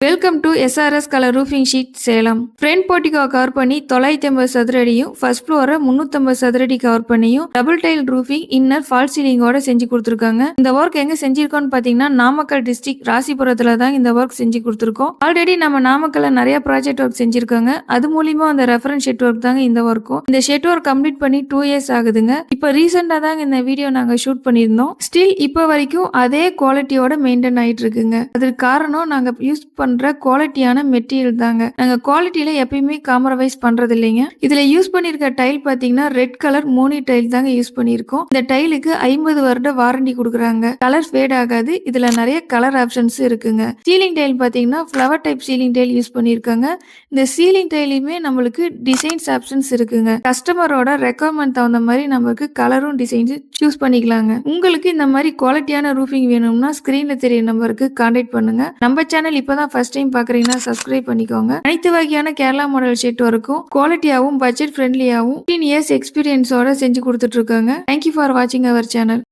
Welcome to SRS colour roofing sheet Salem. Front portico cover பண்ணி 950 சதுர அடியும், ஃபர்ஸ்ட் ஃப்ளோரை 350 சதுர அடி கவர் பண்ணியும், double tile roofing inner false சீலிங்கோட செஞ்சு கொடுத்துருக்காங்க. இந்த ஒர்க் எங்க செஞ்சிருக்கோம்னு பாத்தீங்கன்னா நாமக்கல் டிஸ்ட்ரிக்ட் ராசிபுரத்துல தான் இந்த ஒர்க் செஞ்சு கொடுத்துருக்கோம். ஆல்ரெடி நம்ம நாமக்கல்ல நிறைய ப்ராஜெக்ட் ஒர்க் செஞ்சிருக்காங்க. அது மூலியமா அந்த ரெஃபரன்ஸ் ஷெட் ஒர்க் தாங்க இந்த ஒர்க்கும். இந்த ஷெட் ஒர்க் கம்ப்ளீட் பண்ணி 2 இயர்ஸ் ஆகுதுங்க. இப்போ ரீசெண்டா தாங்க இந்த வீடியோ நாங்க ஷூட் பண்ணியிருந்தோம். ஸ்டில் இப்போ வரைக்கும் அதே குவாலிட்டியோட மெயின்டைன் ஆயிட்டு இருக்குங்க. அதுக்கு காரணம் நாங்க யூஸ் பண்ற குவாலிட்டியான மெட்டீரியல் தாங்க. நாங்க குவாலிட்டியில எப்பயுமே காம்ப்ரமைஸ் பண்றது இல்லைங்க. இதுல யூஸ் பண்ணிருக்க டைல் பாத்தீங்கன்னா ரெட் கலர் மோனி டைல் தாங்க யூஸ் பண்ணிருக்கோம். இந்த டைலுக்கு 50 வருட வாரண்டி கொடுக்குறாங்க. கலர் ஃபேட் ஆகாது. இதுல நிறைய கலர் ஆப்ஷன்ஸ் இருக்குங்க. சீலிங் டைல் பாத்தீங்கன்னா flower type ceiling tail use பண்ணிருக்காங்க. இந்த சீலிங் டைலுமே நம்மளுக்கு டிசைன்ஸ் ஆப்ஷன்ஸ் இருக்குங்க. கஸ்டமரோட ரெக்குவயர்மெண்ட் தகுந்த மாதிரி நமக்கு கலரும் டிசைன்ஸ் சூஸ் பண்ணிக்கலாங்க. உங்களுக்கு இந்த மாதிரி குவாலிட்டியான ரூஃபிங் வேணும்னா ஸ்கிரீன்ல தெரிய நம்பருக்கு கான்டாக்ட் பண்ணுங்க. நம்ம சேனல் இப்பதான் ஃபர்ஸ்ட் டைம் பாக்குறீங்கன்னா சப்ஸ்கிரைப் பண்ணிக்கோங்க. அனைத்து வகையான கேரளா மாடல் ஷீட் வரைக்கும் குவாலிட்டியாவும் பட்ஜெட் ஃப்ரெண்ட்லியாவும் 15 இயர்ஸ் எக்ஸ்பீரியன்ஸோட செஞ்சு கொடுத்துட்டு இருக்காங்க. தேங்க்யூ ஃபார் வாட்சிங் அவர் சேனல்.